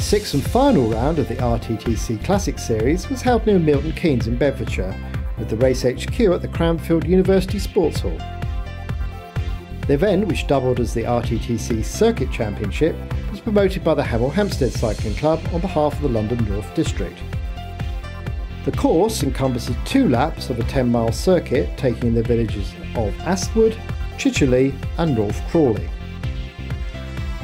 sixth and final round of the RTTC Classic Series was held near Milton Keynes in Bedfordshire, with the race HQ at the Cranfield University Sports Hall. The event, which doubled as the RTTC Circuit Championship, was promoted by the Hemel Hempstead Cycling Club on behalf of the London North District. The course encompasses 2 laps of a 10-mile circuit taking in the villages of Astwood, Chicheley and North Crawley.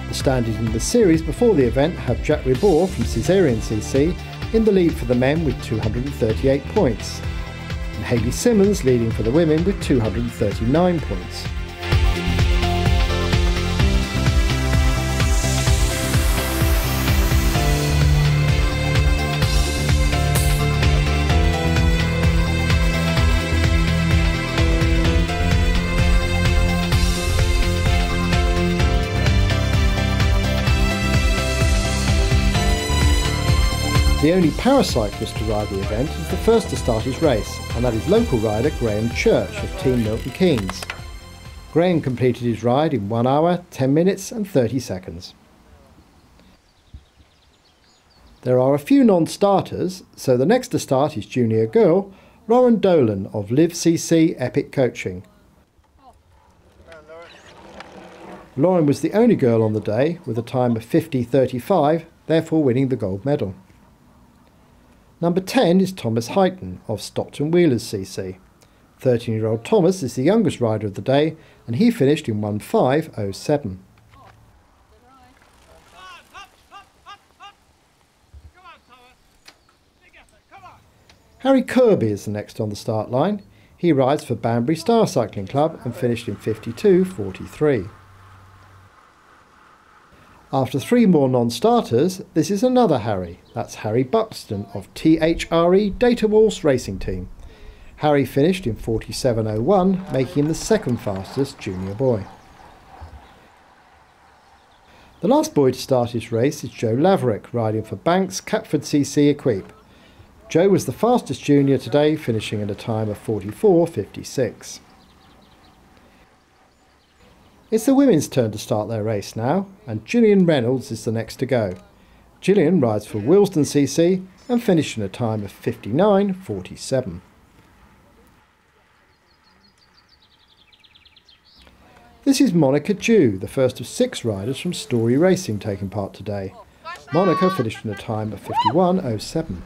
The standings in the series before the event have Jack Ribor from Caesarean CC in the lead for the men with 238 points, and Hayley Simmonds leading for the women with 239 points. The only paracyclist to ride the event is the first to start his race, and that is local rider Graham Church of Team Milton Keynes. Graham completed his ride in 1 hour, 10 minutes and 30 seconds. There are a few non-starters, so the next to start is junior girl Lauren Dolan of Live CC Epic Coaching. Lauren was the only girl on the day with a time of 50:35, therefore winning the gold medal. Number 10 is Thomas Heighton of Stockton Wheelers CC. 13-year-old Thomas is the youngest rider of the day, and he finished in 1:05:07. Harry Kirby is the next on the start line. He rides for Banbury Star Cycling Club and finished in 52:43. After 3 more non-starters, this is another Harry. That's Harry Buxton of THRE Data Walls Racing Team. Harry finished in 47:01, making him the second fastest junior boy. The last boy to start his race is Joe Laverick, riding for Banks Catford CC Equip. Joe was the fastest junior today, finishing in a time of 44:56. It's the women's turn to start their race now, and Gillian Reynolds is the next to go. Gillian rides for Willesden CC and finished in a time of 59:47. This is Monica Dew, the first of 6 riders from Story Racing taking part today. Monica finished in a time of 51:07.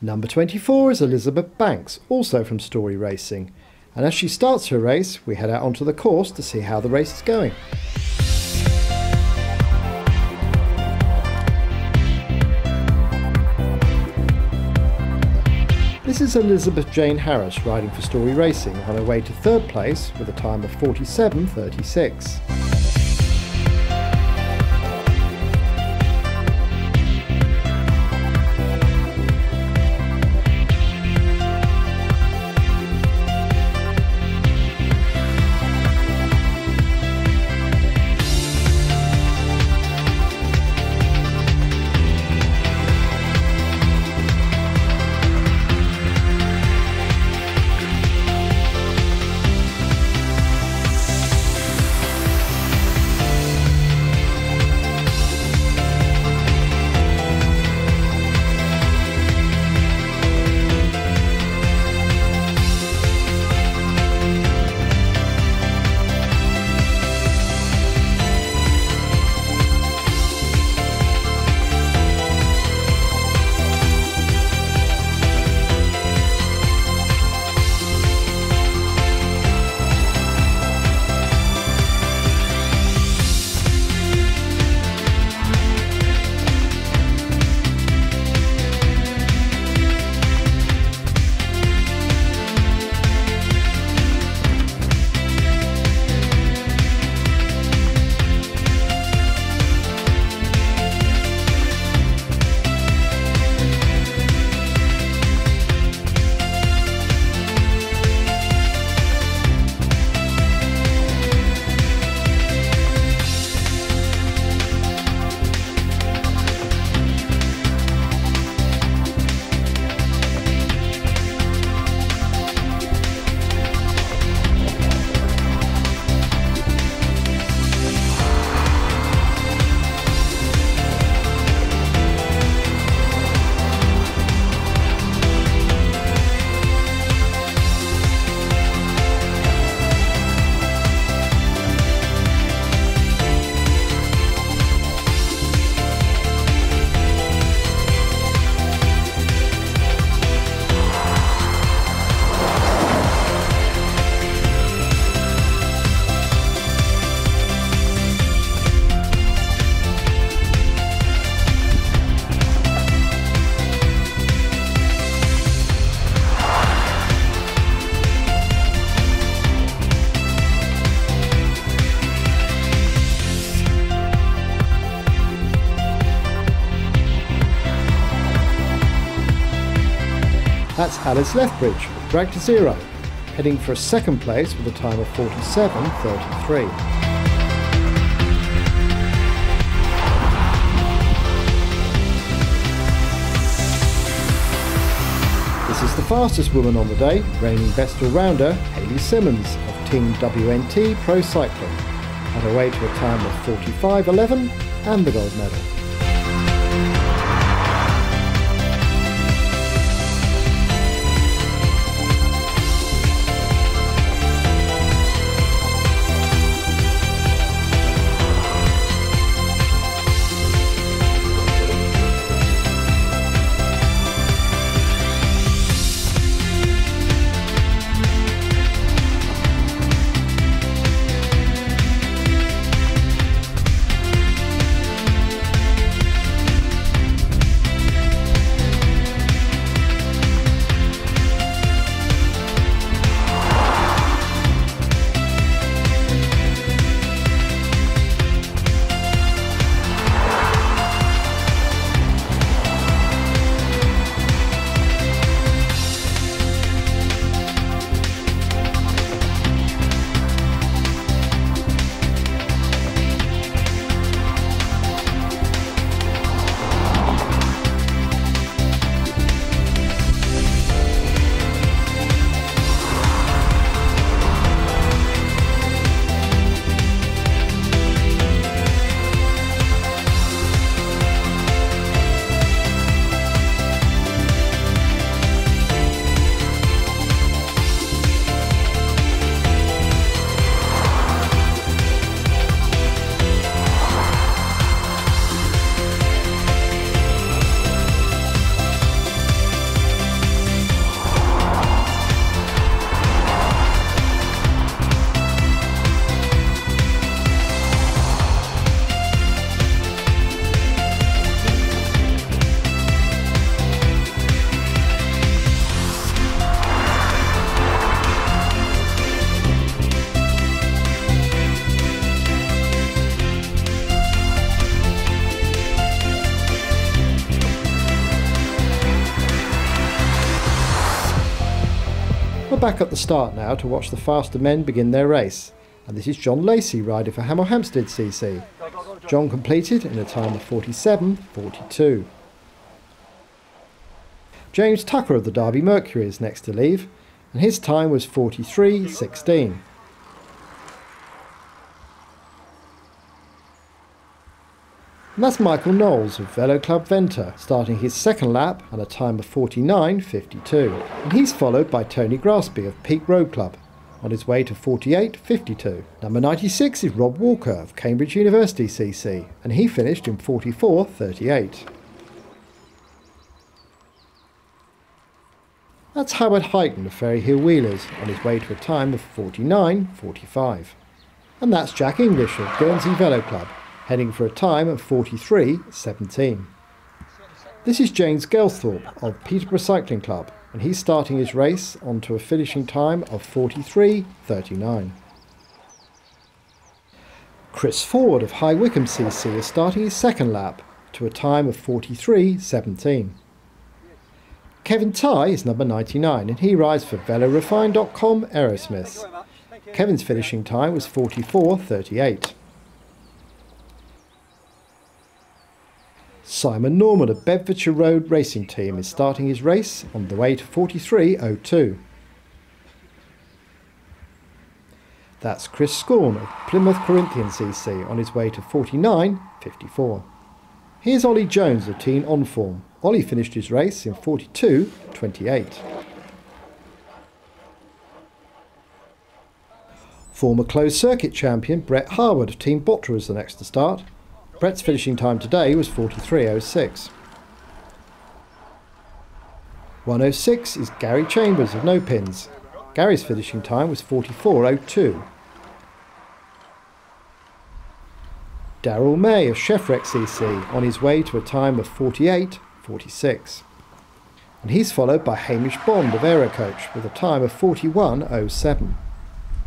Number 24 is Elizabeth Banks, also from Story Racing. And as she starts her race, we head out onto the course to see how the race is going. This is Elizabeth Jane Harris riding for Story Racing on her way to 3rd place with a time of 47:36. Alice Lethbridge dragged to zero, heading for a second place with a time of 47.33. This is the fastest woman on the day, reigning best all-rounder Hayley Simmonds of Team WNT Pro Cycling, on her way to a time of 45.11 and the gold medal. We're back at the start now to watch the faster men begin their race, and this is John Lacey riding for Hemel Hempstead CC. John completed in a time of 47.42. James Tucker of the Derby Mercury is next to leave, and his time was 43.16. And that's Michael Knowles of Velo Club Venter, starting his second lap and a time of 49.52. And he's followed by Tony Graspy of Peak Road Club, on his way to 48.52. Number 96 is Rob Walker of Cambridge University CC, and he finished in 44.38. That's Howard Heighton of Ferry Hill Wheelers, on his way to a time of 49.45. And that's Jack English of Guernsey Velo Club, heading for a time of 43.17. This is James Gelthorpe of Peterborough Cycling Club, and he's starting his race onto a finishing time of 43.39. Chris Ford of High Wycombe CC is starting his second lap to a time of 43.17. Kevin Tye is number 99, and he rides for VeloRefine.com Aerosmiths. Kevin's finishing time was 44.38. Simon Norman of Bedfordshire Road Racing Team is starting his race on the way to 43.02. That's Chris Scorn of Plymouth Corinthian CC on his way to 49.54. Here's Ollie Jones of Team On Form. Ollie finished his race in 42.28. Former closed circuit champion Brett Harwood of Team Botra is the next to start. Brett's finishing time today was 43.06. 1:06 is Gary Chambers of No Pins. Gary's finishing time was 44.02. Daryl May of Chefrec CC on his way to a time of 48.46. And he's followed by Hamish Bond of Aerocoach with a time of 41.07.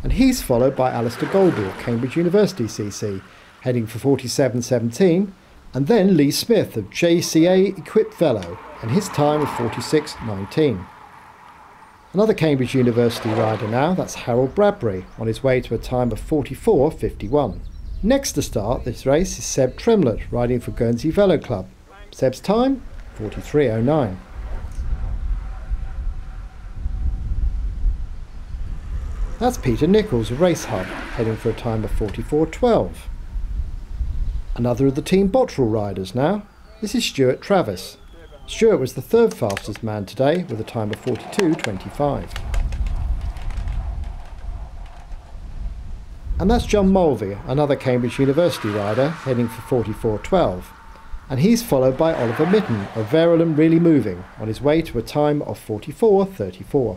And he's followed by Alistair Golby of Cambridge University CC, heading for 47.17, and then Lee Smith of JCA Equipped Velo, and his time of 46.19. Another Cambridge University rider now, that's Harold Bradbury, on his way to a time of 44.51. Next to start this race is Seb Tremlett, riding for Guernsey Velo Club. Seb's time? 43.09. That's Peter Nichols of Race Hub, heading for a time of 44.12. Another of the Team Bottrell riders now. This is Stuart Travis. Stuart was the third fastest man today with a time of 42.25. And that's John Mulvey, another Cambridge University rider, heading for 44.12. And he's followed by Oliver Mitten of Verulam Really Moving on his way to a time of 44.34.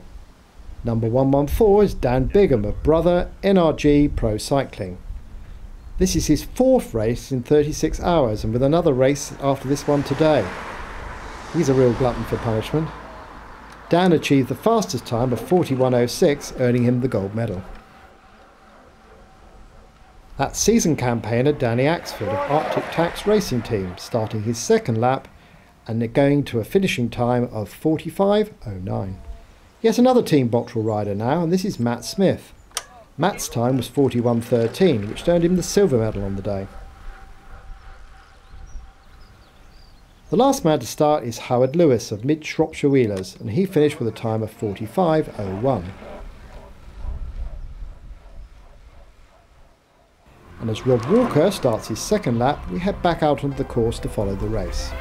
Number 114 is Dan Bigham of brother NRG Pro Cycling. This is his fourth race in 36 hours, and with another race after this one today. He's a real glutton for punishment. Dan achieved the fastest time of 41.06, earning him the gold medal. That's season campaigner Danny Axford of Arctic Tax Racing Team, starting his second lap and going to a finishing time of 45.09. Yet another Team Bottrell rider now, and this is Matt Smith. Matt's time was 41.13, which earned him the silver medal on the day. The last man to start is Howard Lewis of Mid Shropshire Wheelers, and he finished with a time of 45.01. And as Rob Walker starts his second lap, we head back out onto the course to follow the race.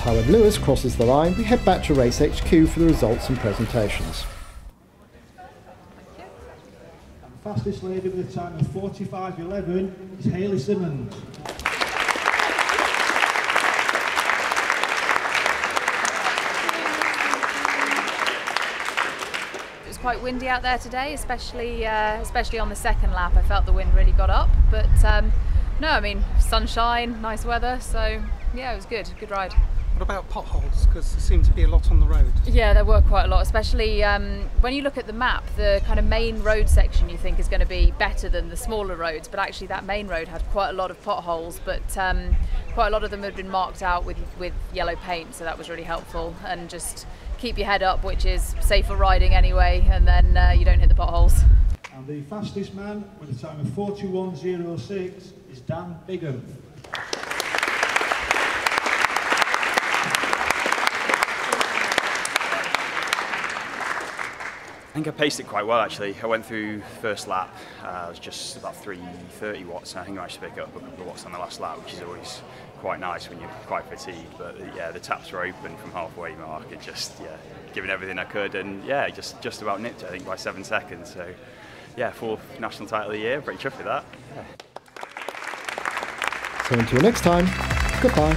Howard Lewis crosses the line, we head back to Race HQ for the results and presentations. Fastest lady with a time of 45.11 is Hayley Simmonds. quite windy out there today, especially on the second lap. I felt the wind really got up, but no, I mean, sunshine, nice weather, so yeah, it was good ride. What about potholes? Because there seemed to be a lot on the road. Yeah, there were quite a lot, especially when you look at the map, the kind of main road section you think is going to be better than the smaller roads, but actually that main road had quite a lot of potholes, but quite a lot of them had been marked out with yellow paint, so that was really helpful. And just keep your head up, which is safer riding anyway, and then you don't hit the potholes. And the fastest man with a time of 41.06 is Dan Bigham. I think I paced it quite well actually. I went through first lap, I was just about 330 watts, and I think I managed to pick up a couple of watts on the last lap, which is always quite nice when you're quite fatigued. But yeah, the taps were open from halfway mark, and just giving everything I could, and yeah, just about nipped it, I think, by 7 seconds. So yeah, 4th national title of the year, pretty chuffed with that. Yeah. So until next time, goodbye.